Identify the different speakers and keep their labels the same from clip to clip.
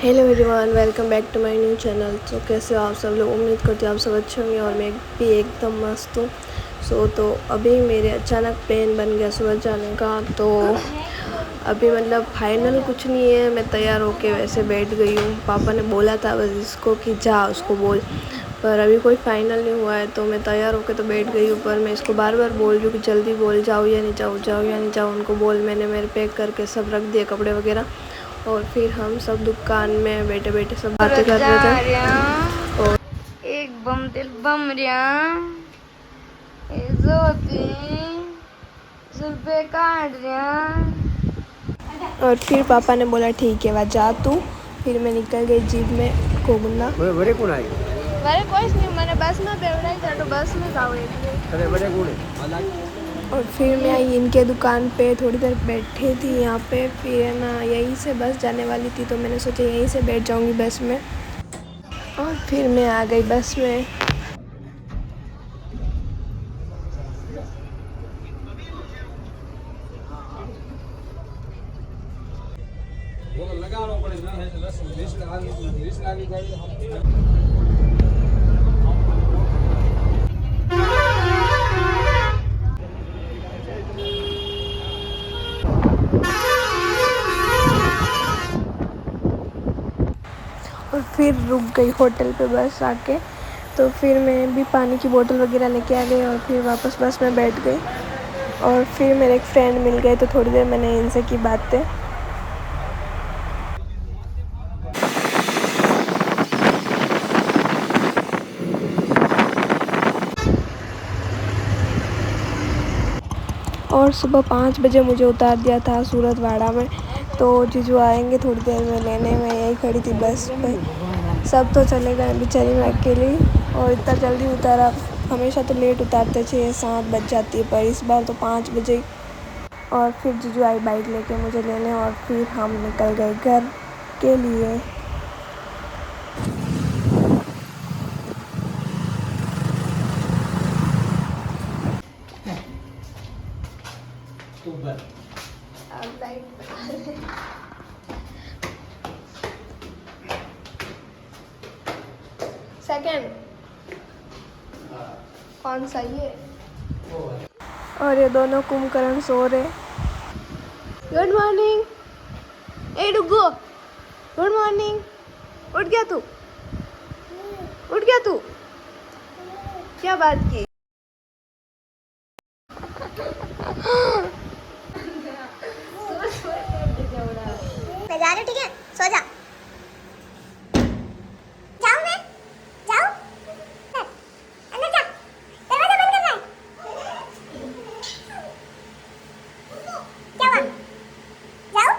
Speaker 1: Hello everyone, welcome back to my new channel. तो कैसे हो आप सब लोग? उम्मीद करती हूँ आप सब अच्छे होंगे और मैं भी एकदम मस्त हूँ। तो अभी मेरे अचानक प्लान बन गया सुबह जाने का। तो अभी मतलब फाइनल कुछ नहीं है, मैं तैयार होके वैसे बैठ गई हूँ। पापा ने बोला था बस इसको कि जा उसको बोल, पर अभी कोई फाइनल नहीं हुआ है। तो मैं तैयार होके तो बैठ गई हूँ, पर मैं इसको बार बार बोल रही हूँ कि जल्दी बोल, जाओ या नहीं जाओ, जाओ या नहीं जाओ। उनको बोल, मैंने मेरे पैक करके सब रख दिए कपड़े वगैरह। और फिर हम सब दुकान में बैठे बैठे सब बातें कर रहे थे। और
Speaker 2: एक बम दिल बम जुल्फे काट
Speaker 1: और फिर पापा ने बोला ठीक है वह जा तू। फिर मैं निकल गई जीप में घूमना।
Speaker 3: बड़े कौन आई?
Speaker 1: मेरे कुछ नहीं, मैंने बस में बैठा था तो बस में जाओ
Speaker 3: अरे बड़े कौन है?
Speaker 1: और फिर मैं आई इनके दुकान पे, थोड़ी देर बैठी थी यहाँ पे। फिर ना यहीं से बस जाने वाली थी तो मैंने सोचा यहीं से बैठ जाऊँगी बस में। और फिर मैं आ गई बस में। और फिर रुक गई होटल पे बस आके। तो फिर मैं भी पानी की बोतल वगैरह लेके आ गई और फिर वापस बस में बैठ गई। और फिर मेरे एक फ्रेंड मिल गए तो थोड़ी देर मैंने इनसे की बातें। और सुबह 5 बजे मुझे उतार दिया था सूरतवाड़ा में। तो जीजू आएंगे थोड़ी देर में लेने। मैं यही खड़ी थी बस पे, सब तो चले गए, बेचारी मैं अकेली। और इतना जल्दी उतारा, हमेशा तो लेट उतारते 6-7 बज जाती है, पर इस बार तो 5 बजे। और फिर जीजू आई बाइक लेके मुझे लेने और फिर हम निकल गए घर के लिए। सेकंड कौन सा ये? और ये दोनों कुंभकर्ण सो रहे। Good morning. ए डुगो, गुड मॉर्निंग। उठ गया तू? उठ गया तू? क्या बात की?
Speaker 4: मैं जा रही हूँ, ठीक है? सो जा। जाऊँ मैं? जाऊँ? अंदर जा। दरवाजा बंद करना है। क्या हुआ? जाऊँ?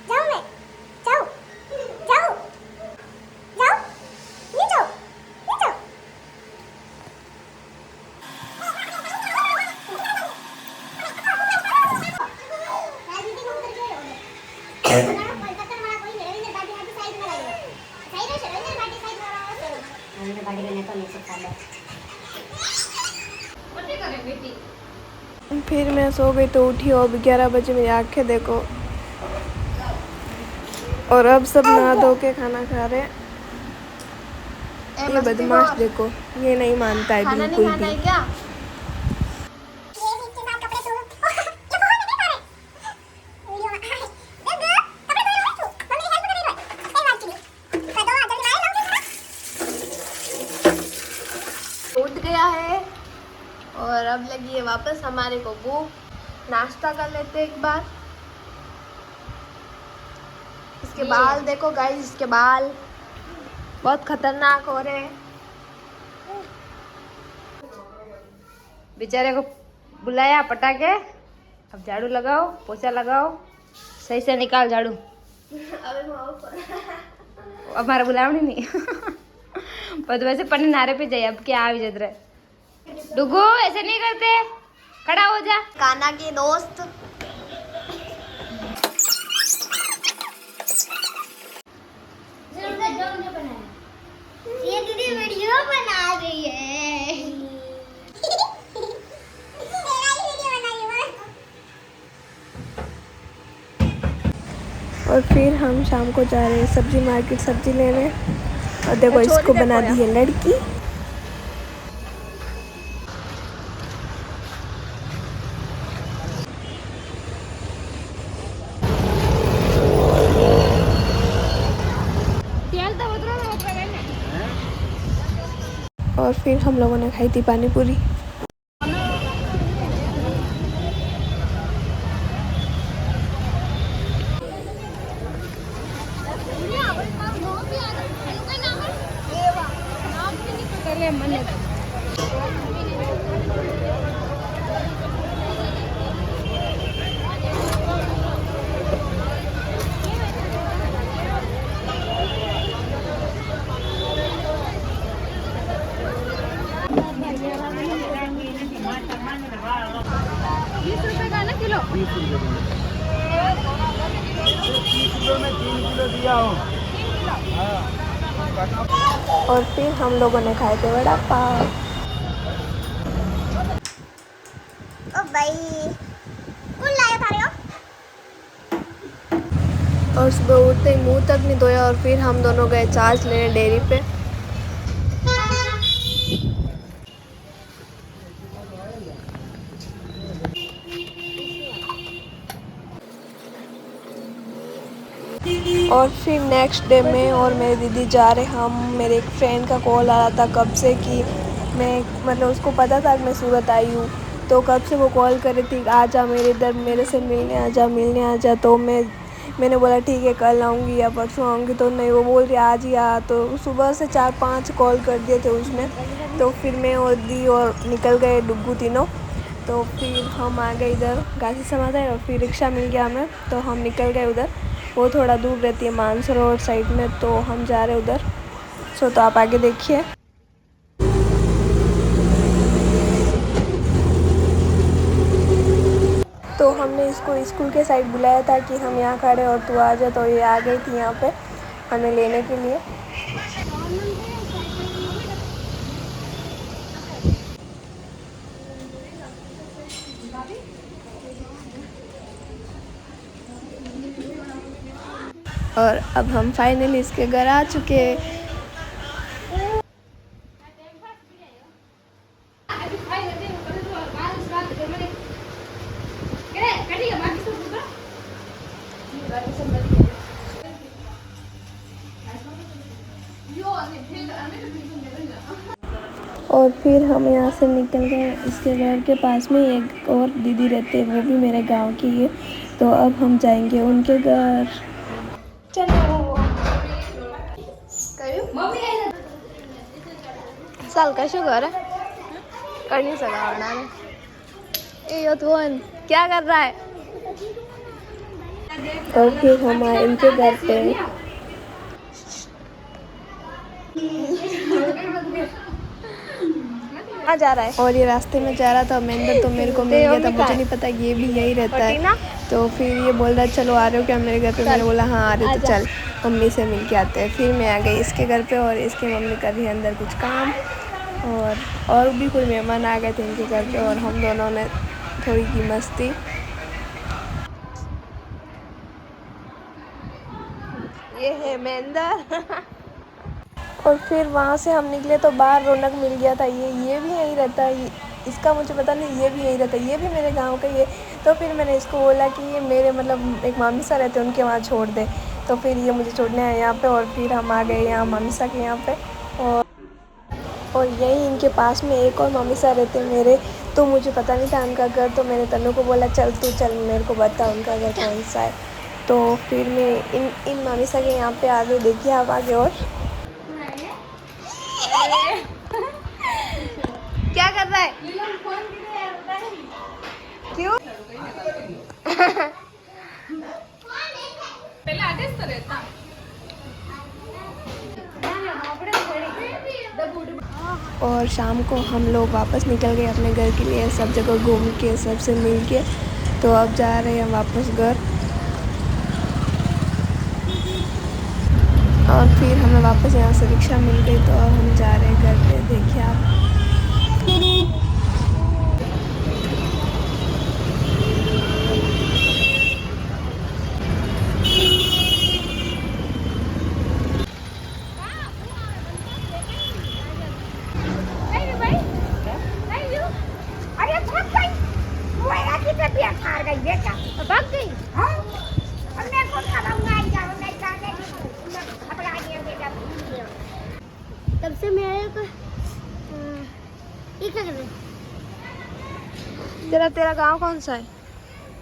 Speaker 4: जाऊँ मैं? जाऊँ? जाऊँ? जाऊँ? नहीं जाऊँ? नहीं जाऊँ? राजनीति में उतर गए हो। कोलकाता वाला कोई रविंद्र पार्टी की साइड में लगे। साइड है रविंद्र पार्टी साइड में रहा है। रविंद्र पार्टी का नेता नहीं सकता है। मत करे बेटी।
Speaker 1: फिर मैं सो गई तो उठी और 11 बजे मेरी आंखें देखो। और अब सब नहा धो के खाना खा रहे। ये बदमाश देखो, ये नहीं मानता है बिल्कुल भी।
Speaker 2: क्या?
Speaker 1: उठ गया है और अब लगी है वापस हमारे को भूख। नाश्ता कर लेते एक बार। इसके बाल देखो गाइस, इसके बाल बहुत खतरनाक हो रहे हैं।
Speaker 2: बेचारे को बुलाया पटाके, अब झाड़ू लगाओ, पोछा लगाओ, सही से निकाल झाड़ू। अब मारे बुलावनी नहीं। पर वैसे पन्ने नारे पे जाइए, अब क्या आ जदरे डुगो, ऐसे नहीं करते, खड़ा हो जा।
Speaker 1: कान्हा के दोस्त
Speaker 4: ये दीदी वीडियो बना रही है।
Speaker 1: और फिर हम शाम को जा रहे हैं सब्जी मार्केट सब्जी लेने। और देखो इसको बना दी है लड़की। और फिर हम लोगों ने खाई थी पानी पूरी। और फिर हम लोगों ने खाए थे वड़ा पाव।
Speaker 4: ओ भाई कौन लाया था रे?
Speaker 1: और सुबह उठते ही मुंह तक नहीं धोया और फिर हम दोनों गए चार्ज लेने डेयरी पे। और फिर नेक्स्ट डे में और मेरी दीदी जा रहे हम। मेरे एक फ्रेंड का कॉल आ रहा था कब से कि मैं मतलब उसको पता था कि मैं सूरत आई हूँ, तो कब से वो कॉल कर रही थी आ जा मेरे इधर मेरे से मिलने आ जा। तो मैंने बोला ठीक है कल आऊँगी या परसों आऊँगी। तो नहीं, वो बोल रही आज ही आ। तो सुबह से 4-5 कॉल कर दिए थे उसने। तो फिर मैं और दी और निकल गए डुग्गू तीनों। तो फिर हम आ गए इधर गाजी समाधान और फिर रिक्शा मिल गया हमें, तो हम निकल गए उधर। वो थोड़ा दूर रहती है मानसरोवर साइड में, तो हम जा रहे उधर। तो आप आगे देखिए। तो हमने इसको स्कूल के साइड बुलाया था कि हम यहाँ खड़े और तू आ जा। तो ये आ गई थी यहाँ पे हमें लेने के लिए। और अब हम फाइनली इसके घर आ चुके हैं। और फिर हम यहाँ से निकल गए। इसके घर के पास में एक और दीदी रहते हैं, वो भी मेरे गांव की है। तो अब हम जाएंगे उनके घर। चलो साल का शुगर है कर नहीं सका। ये तो क्या कर रहा है? और फिर हम आए इनके घर पे। जा रहा है और ये रास्ते में जा रहा था महेंद्र, तो मेरे को मिल गया था। मुझे नहीं पता ये भी यही रहता है। तो फिर ये बोल रहा चलो आ रहे हो क्या मेरे घर पे? मैंने बोला हाँ आ रहे, तो चल मम्मी से मिल के आते हैं। फिर मैं आ गई इसके घर पे और इसकी मम्मी कर रही है अंदर कुछ काम। और भी कोई मेहमान आ गए थे इनके घर पे और हम दोनों ने थोड़ी की मस्ती। ये है महेंद्र। और फिर वहाँ से हम निकले तो बाहर रौनक मिल गया था। ये भी यहीं रहता है, इसका मुझे पता नहीं, ये भी यहीं रहता है, ये भी मेरे गांव का ही है। तो फिर मैंने इसको बोला कि ये मेरे मतलब एक मामी सा रहते हैं उनके वहाँ छोड़ दे। तो फिर ये मुझे छोड़ने आया यहाँ पे और फिर हम आ गए यहाँ मामी सा के यहाँ पे। और यहीं इनके पास में एक और मामी सा रहते हैं मेरे, तो मुझे पता नहीं था उनका घर। तो मैंने तनु को बोला चल तू चल मेरे को बता उनका घर कौन सा है। तो फिर मैं इन मामी सा के यहाँ पे आ गई। देखिए आप आगे। और क्या कर रहा है? क्यों? और शाम को हम लोग वापस निकल गए अपने घर के लिए, सब जगह घूम के सबसे मिल के। तो अब जा रहे हैं वापस घर। और फिर हमें वापस यहाँ से रिक्शा मिल गई, तो अब हम जा रहे हैं घर पे। देखिए आप। तेरा गांव कौन सा है?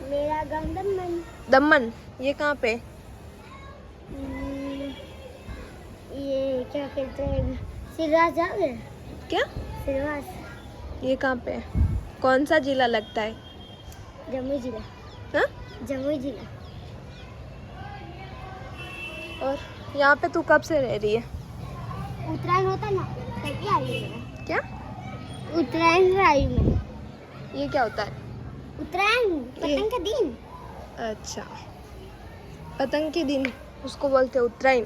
Speaker 4: मेरा गाँव दमन।
Speaker 1: दमन। ये कहाँ पे?
Speaker 4: ये क्या कहते हैं, सिरवास जाओगे?
Speaker 1: क्या?
Speaker 4: सिरवास
Speaker 1: ये कहाँ पे है? कौन सा जिला लगता है?
Speaker 4: जमुई जिला।
Speaker 1: हाँ?
Speaker 4: जमुई जिला।
Speaker 1: और यहाँ पे तू कब से रह रही है?
Speaker 4: उत्तरायण होता ना, तभी आई हूँ मैं।
Speaker 1: क्या?
Speaker 4: उत्तरायण से आई हूँ मैं।
Speaker 1: ये क्या होता है?
Speaker 4: उत्तरायण पतंग का दिन।
Speaker 1: अच्छा, पतंग के दिन उसको बोलते हैं उत्तरायण।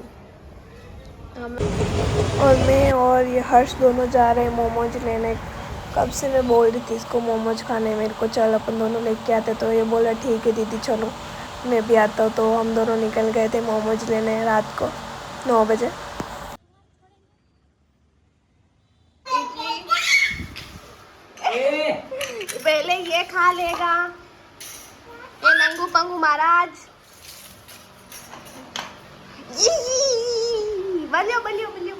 Speaker 1: और मैं और ये हर्ष दोनों जा रहे हैं मोमोज लेने। कब से मैं बोल रही थी इसको मोमोज खाने मेरे को, चल अपन दोनों लेके आते। तो ये बोला ठीक है दीदी चलो मैं भी आता हूँ। तो हम दोनों निकल गए थे मोमोज लेने रात को 9 बजे। पहले ये खा लेगा ये नंगू पंगू महाराज। बलियो बलियो बलियो।